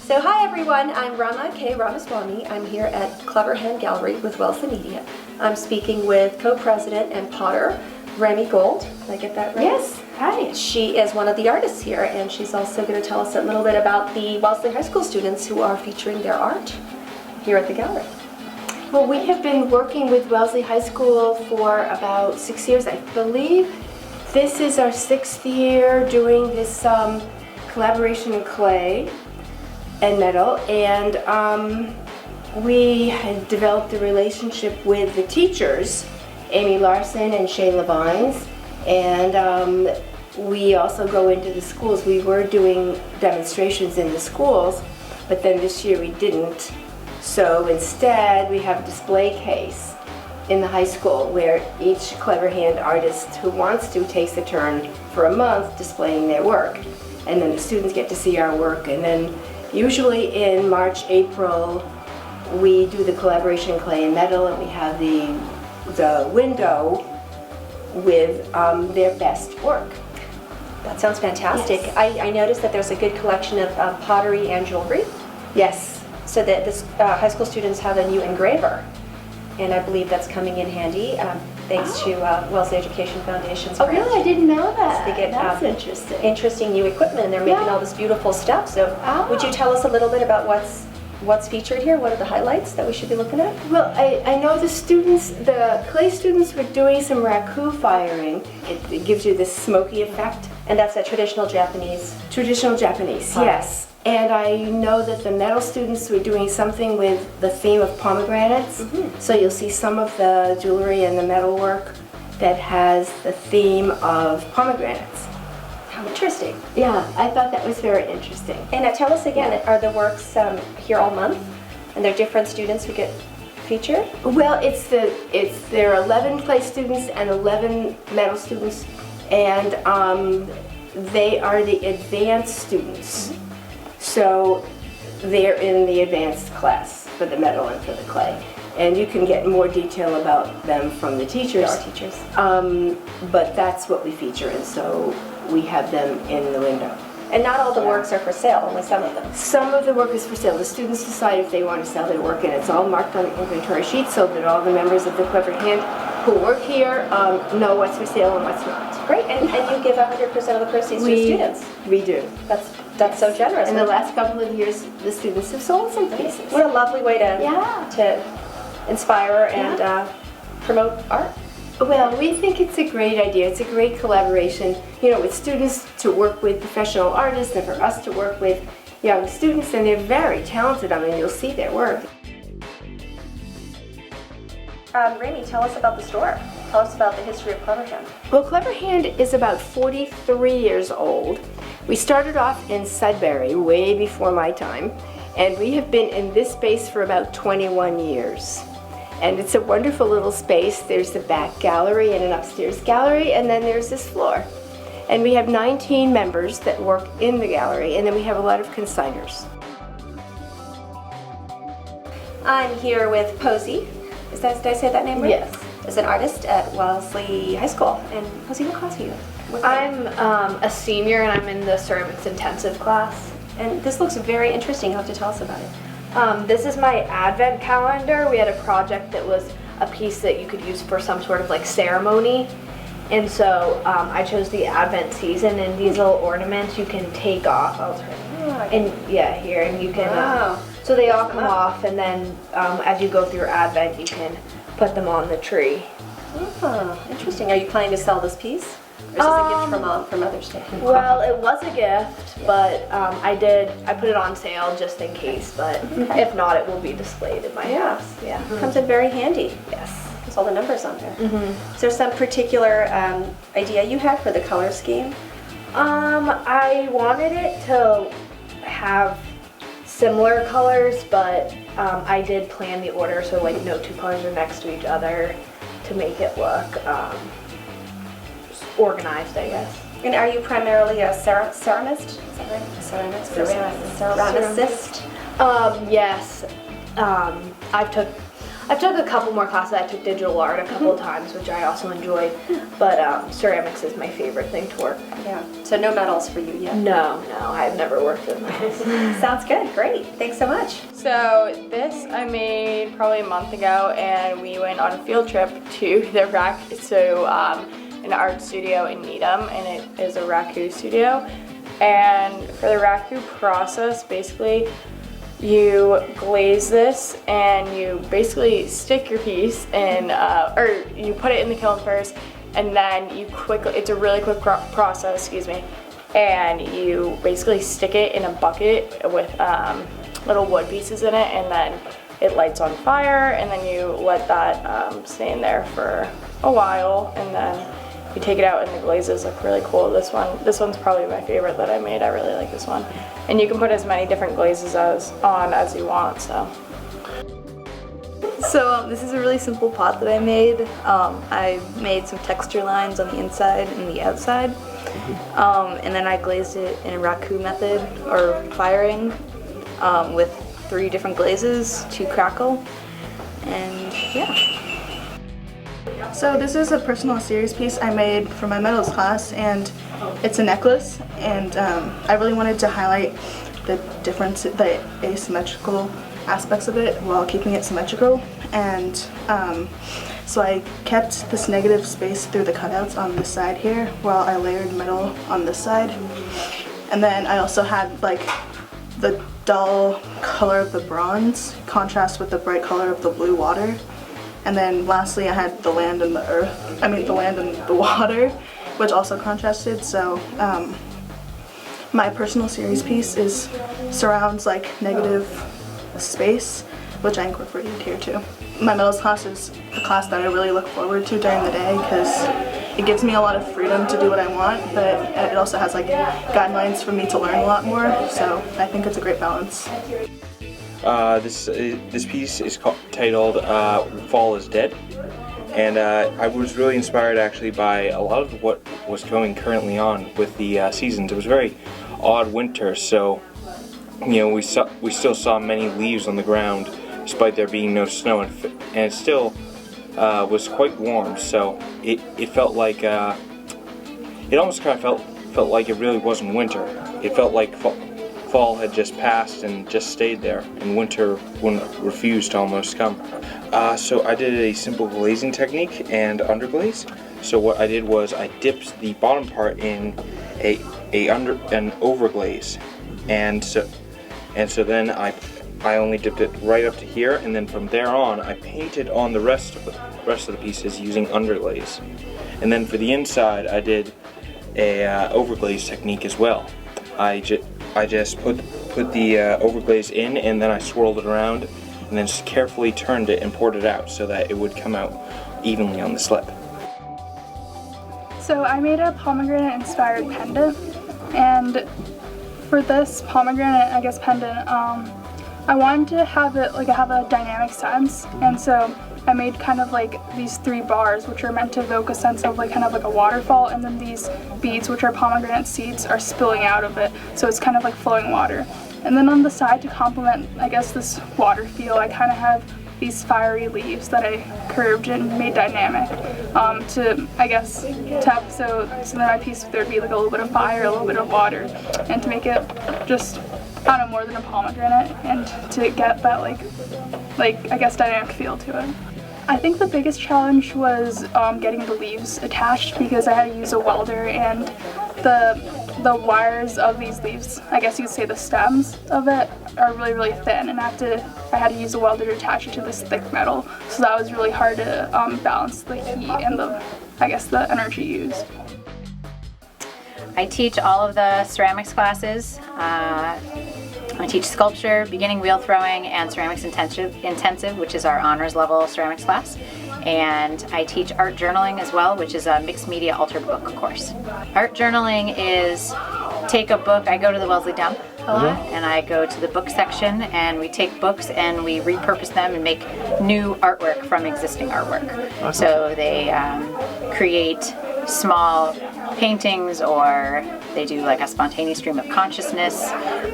So hi everyone, I'm Rama K. Ramaswamy. I'm here at Clever Hand Gallery with Wellesley Media. I'm speaking with co-president and potter, Remy Gold. Did I get that right? Yes, hi. She is one of the artists here, and she's also going to tell us a little bit about the Wellesley High School students who are featuring their art here at the gallery. Well, we have been working with Wellesley High School for about 6 years, I believe. This is our 6th year doing this collaboration in clay and metal, and we had developed a relationship with the teachers, Amy Larson and Shayla Vines, and we also go into the schools. We were doing demonstrations in the schools, but then this year we didn't. So instead we have a display case in the high school where each Clever Hand artist who wants to takes a turn for a month displaying their work. And then the students get to see our work, and then usually in March, April, we do the collaboration in clay and metal, and we have the window with their best work. That sounds fantastic. Yes. I noticed that there's a good collection of pottery and jewelry, Yes. so that this high school students have a new engraver, and I believe that's coming in handy thanks to Wellesley Education Foundation's Oh, grant. really? I didn't know that. They get, That's interesting. Interesting new equipment, and they're making Yeah. all this beautiful stuff. So would you tell us a little bit about what's featured here? What are the highlights that we should be looking at? Well, I know the students, the clay students were doing some raku firing. It gives you this smoky effect. And that's a traditional Japanese. Traditional Japanese, Fire. yes. And I know that the metal students were doing something with the theme of pomegranates. So you'll see some of the jewelry and the metal work that has the theme of pomegranates. How interesting. Yeah, I thought that was very interesting. And tell us again, Yeah. are the works here all month? And there are different students who get featured? Well, there are 11 clay students and 11 metal students, and they are the advanced students. So they're in the advanced class for the metal and for the clay. And you can get more detail about them from the teachers. Our teachers. But that's what we feature, and so we have them in the window. And not all the works are for sale, only some of them. Some of the work is for sale. The students decide if they want to sell their work, and it's all marked on the inventory sheet so that all the members of the Clever Hand who work here know what's for sale and what's not. Great, and you give 100% of the proceeds to students. We do. That's so generous. In the last couple of years, the students have sold some pieces. What a lovely way to Yeah. inspire and promote art. Well, we think it's a great idea. It's a great collaboration, you know, with students to work with professional artists and for us to work with young students, and they're very talented. I mean, you'll see their work. Remy, tell us about the store. Tell us about the history of Clever Hand. Well, Clever Hand is about 43 years old. We started off in Sudbury, way before my time, and we have been in this space for about 21 years. And it's a wonderful little space. There's the back gallery and an upstairs gallery, and then there's this floor. And we have 19 members that work in the gallery, and then we have a lot of consigners. I'm here with Posey. Did I say that name right? Yes. As an artist at Wellesley High School. And Posey, what class are you in? I'm a senior, and I'm in the ceramics intensive class. And this looks very interesting. You'll have to tell us about it. This is my advent calendar. We had a project that was a piece that you could use for some sort of like ceremony. And so I chose the advent season, and these little ornaments you can take off. I'll turn. And yeah, here, and you can, Wow. so they all come off, and then as you go through Advent, you can put them on the tree. Oh, interesting. Are you planning to sell this piece? Or is this a gift from Mom for Mother's Day? Well, it was a gift, but I put it on sale just in case, but if not, it will be displayed in my house. Yeah. Comes in very handy. Yes. There's all the numbers on there. Is there some particular idea you had for the color scheme? I wanted it to have similar colors, but I did plan the order so like no two colors are next to each other to make it look organized, I guess. And are you primarily a ceramist? Is that right? Ceramicist? Yes. I took a couple more classes. I took digital art a couple of times, which I also enjoyed, but ceramics is my favorite thing to work. Yeah. So no medals for you yet? No, I've never worked with metals. Sounds good. Great. Thanks so much. So this I made probably a month ago, and we went on a field trip to an art studio in Needham, and it is a raku studio. And for the raku process, basically you glaze this and you basically stick your piece in, or you put it in the kiln first, and then you it's a really quick process, excuse me, and you basically stick it in a bucket with little wood pieces in it, and then it lights on fire, and then you let that stay in there for a while, and then you take it out and the glazes look really cool. This one's probably my favorite that I made. I really like this one. And you can put as many different glazes as you want, so. So this is a really simple pot that I made. I made some texture lines on the inside and the outside. And then I glazed it in a raku method, or firing, with 3 different glazes to crackle. And yeah. So this is a personal series piece I made for my metals class, and it's a necklace, and I really wanted to highlight the asymmetrical aspects of it while keeping it symmetrical, and so I kept this negative space through the cutouts on this side here while I layered metal on this side, and then I also had like the dull color of the bronze contrast with the bright color of the blue water. And then lastly, I had the land and the land and the water, which also contrasted. So my personal series piece surrounds like negative space, which I incorporated here too. My metals class is a class that I really look forward to during the day because it gives me a lot of freedom to do what I want, but it also has like guidelines for me to learn a lot more. So I think it's a great balance. This piece is titled Fall is Dead, and I was really inspired actually by a lot of what was going currently on with the seasons. It was a very odd winter, so we still saw many leaves on the ground despite there being no snow, and it still was quite warm, so it felt like it almost kind of felt like it really wasn't winter. It felt like fall had just passed and just stayed there, and winter refused to almost come. So I did a simple glazing technique and underglaze. So what I did was I dipped the bottom part in an overglaze, and so then I only dipped it right up to here, and then from there on I painted on the rest of the pieces using underglaze. And then for the inside I did a overglaze technique as well. I just put the overglaze in, and then I swirled it around, and then just carefully turned it and poured it out so that it would come out evenly on the slip. So I made a pomegranate inspired pendant, and for this pomegranate, I guess, pendant, I wanted to have it have a dynamic sense, and so I made kind of like these 3 bars, which are meant to evoke a sense of kind of like a waterfall, and then these beads, which are pomegranate seeds, are spilling out of it, so it's kind of like flowing water. And then on the side, to complement, I guess, this water feel, I kind of have these fiery leaves that I curved and made dynamic to have so then my piece there'd be like a little bit of fire, a little bit of water, and to make it just, I don't know, more than a pomegranate, and to get that like I guess dynamic feel to it. I think the biggest challenge was getting the leaves attached, because I had to use a welder, and the wires of these leaves, I guess you'd say the stems of it, are really, really thin, and I had to use a welder to attach it to this thick metal, so that was really hard to balance the heat and the energy used. I teach all of the ceramics classes. I teach sculpture, beginning wheel throwing, and ceramics intensive, which is our honors level ceramics class. And I teach art journaling as well, which is a mixed media altered book course. Art journaling is take a book. I go to the Wellesley Dump a lot, and I go to the book section, and we take books and we repurpose them and make new artwork from existing artwork. So they create small paintings, or they do like a spontaneous stream of consciousness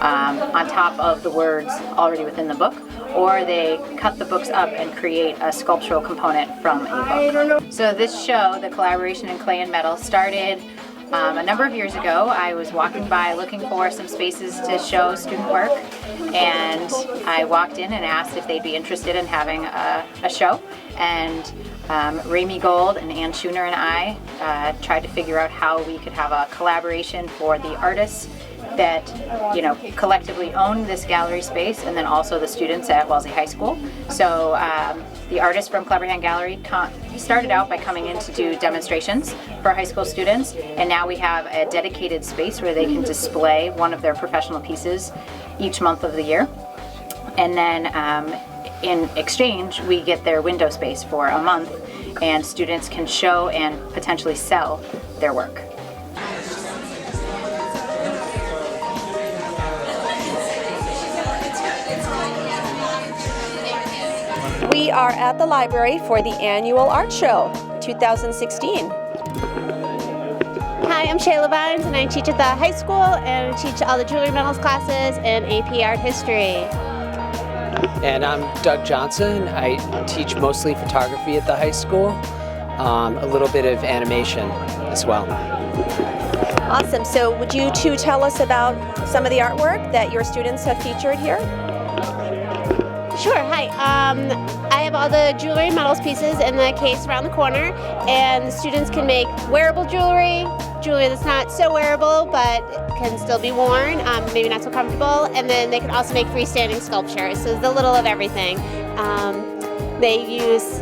on top of the words already within the book, or they cut the books up and create a sculptural component from a book. So this show, the Collaboration in Clay and Metal, started a number of years ago. I was walking by looking for some spaces to show student work, and I walked in and asked if they'd be interested in having a show. And Rami Gold and Ann Schooner and I tried to figure out how we could have a collaboration for the artists that collectively own this gallery space, and then also the students at Wellesley High School. So the artists from Clever Hand Gallery started out by coming in to do demonstrations for high school students, and now we have a dedicated space where they can display one of their professional pieces each month of the year. And then in exchange, we get their window space for a month, and students can show and potentially sell their work. We are at the library for the annual art show 2016. Hi, I'm Shayla Vines, and I teach at the high school, and I teach all the jewelry metals classes and AP art history. And I'm Doug Johnson. I teach mostly photography at the high school, a little bit of animation as well. Awesome. So would you two tell us about some of the artwork that your students have featured here? Sure, hi. I have all the jewelry and metals pieces in the case around the corner, and the students can make wearable jewelry that's not so wearable but can still be worn, maybe not so comfortable, and then they can also make freestanding sculptures, so there's a little of everything. They use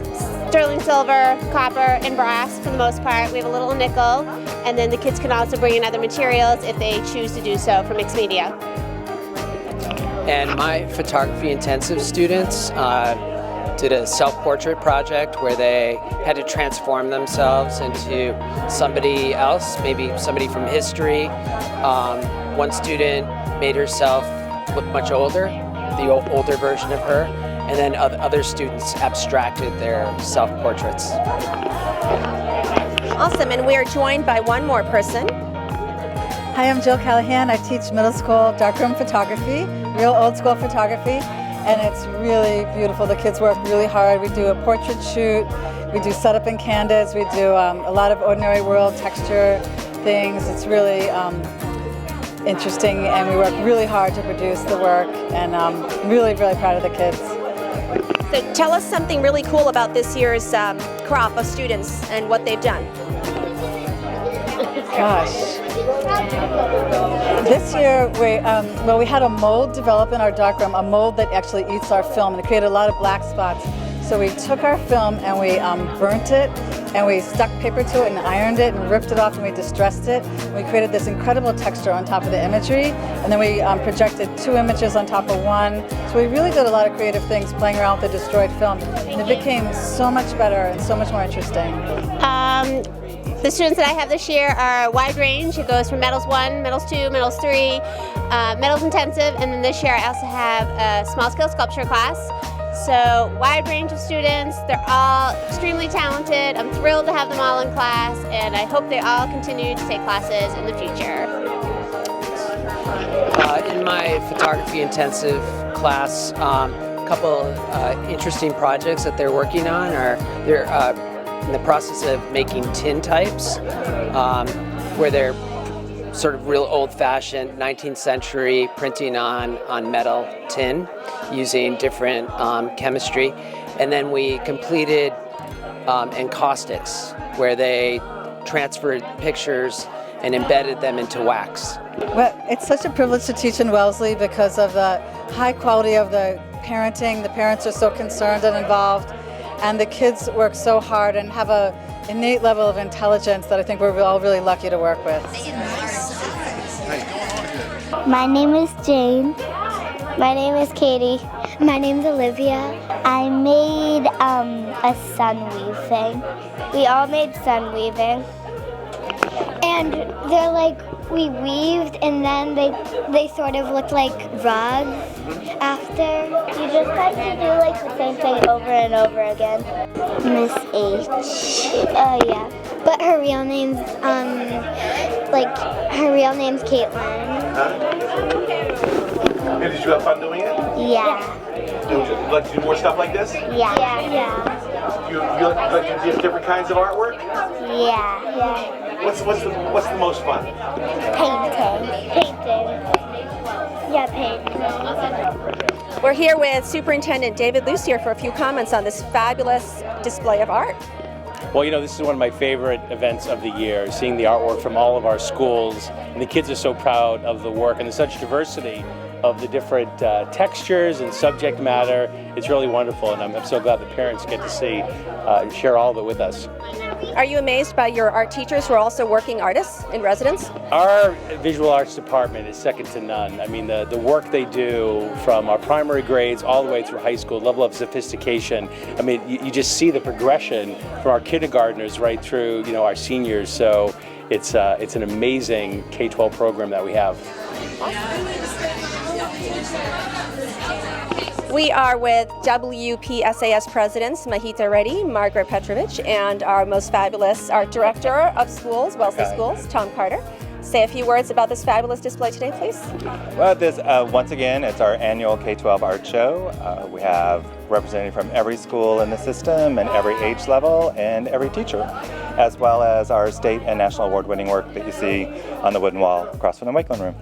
sterling silver, copper, and brass for the most part. We have a little nickel, and then the kids can also bring in other materials if they choose to do so for mixed media. And my photography intensive students did a self-portrait project where they had to transform themselves into somebody else, maybe somebody from history. One student made herself look much older, the older version of her, and then other students abstracted their self-portraits. Awesome, and we are joined by one more person. Hi, I'm Jill Callahan. I teach middle school darkroom photography, real old school photography, and it's really beautiful. The kids work really hard. We do a portrait shoot, we do setup and candids, we do a lot of ordinary world texture things. It's really interesting, and we work really hard to produce the work, and I'm really, really proud of the kids. So tell us something really cool about this year's crop of students and what they've done. Gosh. This year, we had a mold develop in our darkroom, a mold that actually eats our film, and it created a lot of black spots. So we took our film and we burnt it, and we stuck paper to it and ironed it and ripped it off, and we distressed it. We created this incredible texture on top of the imagery, and then we projected 2 images on top of one. So we really did a lot of creative things playing around with the destroyed film, and it became so much better and so much more interesting. The students that I have this year are a wide range. It goes from Metals 1, Metals 2, Metals 3, Metals Intensive, and then this year I also have a small scale sculpture class. So wide range of students. They're all extremely talented. I'm thrilled to have them all in class, and I hope they all continue to take classes in the future. In my photography intensive class, a couple interesting projects that they're working on are they're in the process of making tin types, where they're sort of real old-fashioned 19th century printing on metal tin using different chemistry. And then we completed encaustics, where they transferred pictures and embedded them into wax. Well, it's such a privilege to teach in Wellesley because of the high quality of the parenting. The parents are so concerned and involved, and the kids work so hard and have an innate level of intelligence that I think we're all really lucky to work with. My name is Jane. My name is Katie. My name is Olivia. I made a sun weaving. We all made sun weaving. And they're like, we weaved and then they sort of looked like rugs after. You just have to do like the same thing over and over again. Miss H. Yeah. But her real name's Caitlin. And did you have fun doing it? Yeah. Would you like to do more stuff like this? Yeah. Yeah. You like to do different kinds of artwork? Yeah. What's the most fun? Painting. Yeah, painting. We're here with Superintendent David Lucier for a few comments on this fabulous display of art. Well, this is one of my favorite events of the year, seeing the artwork from all of our schools. And the kids are so proud of the work, and there's such diversity of the different textures and subject matter. It's really wonderful, and I'm so glad the parents get to see and share all of it with us. Are you amazed by your art teachers who are also working artists in residence? Our visual arts department is second to none. I mean, the work they do from our primary grades all the way through high school, level of sophistication. I mean, you just see the progression from our kindergartners right through, our seniors. So it's an amazing K-12 program that we have. We are with WPSAS presidents Mahita Reddy, Margaret Petrovich, and our most fabulous art director of schools, Wellesley Schools, Tom Carter. Say a few words about this fabulous display today, please. Well, once again, it's our annual K-12 art show. We have representatives from every school in the system and every age level and every teacher, as well as our state and national award-winning work that you see on the wooden wall across from the Wakeland room.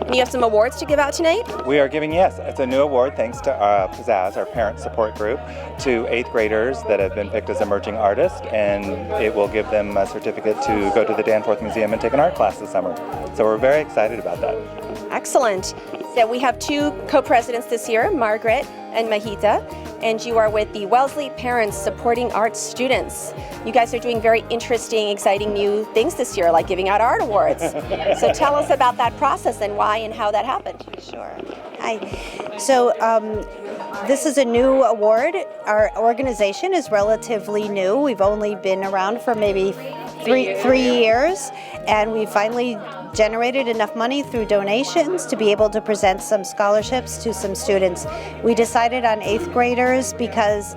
And you have some awards to give out tonight? We are giving, yes, it's a new award thanks to Pizzazz, our parent support group, to 8th graders that have been picked as emerging artists, and it will give them a certificate to go to the Danforth Museum and take an art class this summer. So we're very excited about that. Excellent. So we have two co-presidents this year, Margaret and Mahita, and you are with the Wellesley Parents Supporting Arts Students. You guys are doing very interesting, exciting new things this year, like giving out art awards. So tell us about that process and why and how that happened. Sure. Hi. So this is a new award. Our organization is relatively new. We've only been around for maybe three years, and we finally generated enough money through donations to be able to present some scholarships to some students. We decided on 8th graders because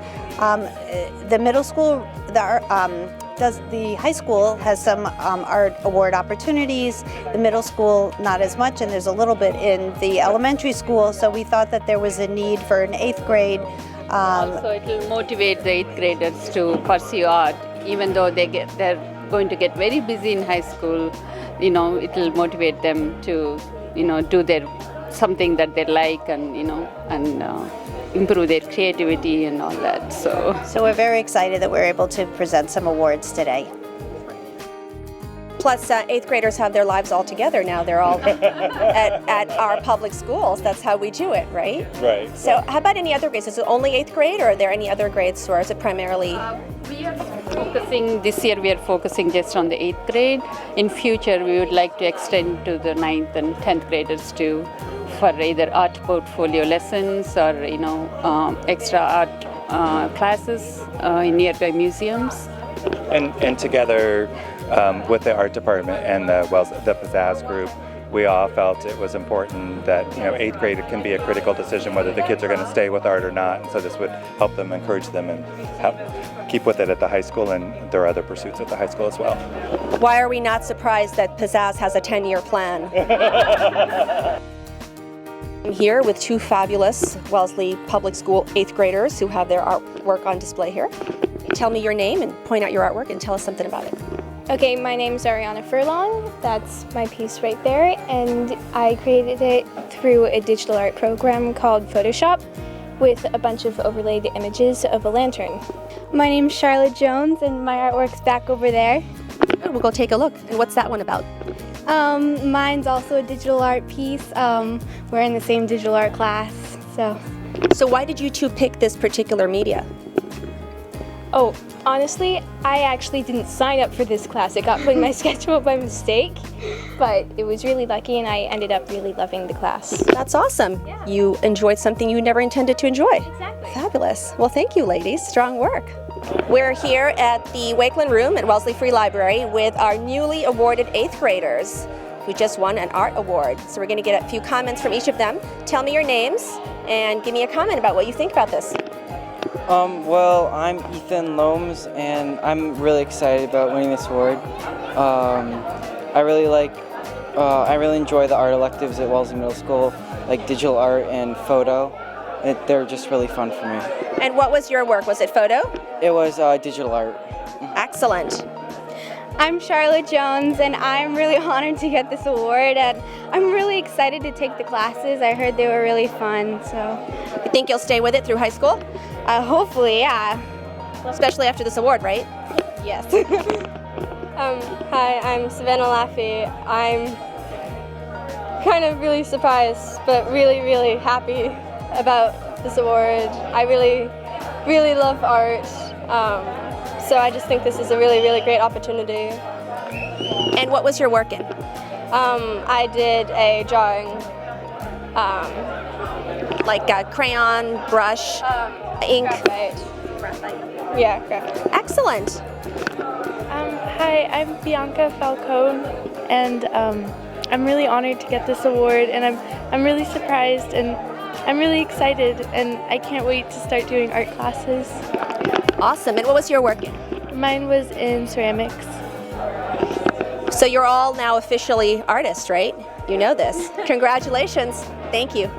the middle school, the high school has some art award opportunities, the middle school not as much, and there's a little bit in the elementary school, so we thought that there was a need for an 8th grade. So it will motivate the 8th graders to pursue art, even though they're going to get very busy in high school. It will motivate them to, do something that they like and improve their creativity and all that. So we're very excited that we're able to present some awards today. Plus, 8th graders have their lives all together now. They're all at our public schools. That's how we do it, right? Right. So how about any other grades? Is it only 8th grade, or are there any other grades, or is it primarily? This year we are focusing just on the 8th grade. In future, we would like to extend to the 9th and 10th graders too, for either art portfolio lessons or extra art classes in nearby museums. And together with the art department and the Pizzazz group, we all felt it was important that 8th grade can be a critical decision whether the kids are going to stay with art or not, and so this would help them, encourage them, and keep with it at the high school and their other pursuits at the high school as well. Why are we not surprised that Pizzazz has a 10-year plan? I'm here with two fabulous Wellesley Public School 8th graders who have their artwork on display here. Tell me your name and point out your artwork and tell us something about it. Okay, my name is Ariana Furlong. That's my piece right there, and I created it through a digital art program called Photoshop with a bunch of overlaid images of a lantern. My name's Charlotte Jones, and my artwork's back over there. We'll go take a look. And what's that one about? Mine's also a digital art piece. We're in the same digital art class, so. So why did you two pick this particular media? Oh, honestly, I actually didn't sign up for this class. It got put in my schedule by mistake, but it was really lucky and I ended up really loving the class. That's awesome. Yeah. You enjoyed something you never intended to enjoy. Exactly. Fabulous. Well, thank you, ladies. Strong work. We're here at the Wakeland Room at Wellesley Free Library with our newly awarded 8th graders who just won an art award. So we're going to get a few comments from each of them. Tell me your names and give me a comment about what you think about this. Well, I'm Ethan Loams, and I'm really excited about winning this award. I really enjoy the art electives at Wellesley Middle School, like digital art and photo. They're just really fun for me. And what was your work? Was it photo? It was digital art. Excellent. I'm Charlotte Jones, and I'm really honored to get this award, and I'm really excited to take the classes. I heard they were really fun, so. You think you'll stay with it through high school? Hopefully, yeah. Especially after this award, right? Yes. Hi, I'm Savannah Laffey. I'm kind of really surprised, but really, really happy about this award. I really, really love art. So I just think this is a really, really great opportunity. And what was your work in? I did a drawing. Like a crayon, brush, ink? Graphite. Yeah, graphite. Excellent. Hi, I'm Bianca Falcone, and I'm really honored to get this award, and I'm really surprised, and I'm really excited, and I can't wait to start doing art classes. Awesome. And what was your work in? Mine was in ceramics. So you're all now officially artists, right? You know this. Congratulations. Thank you.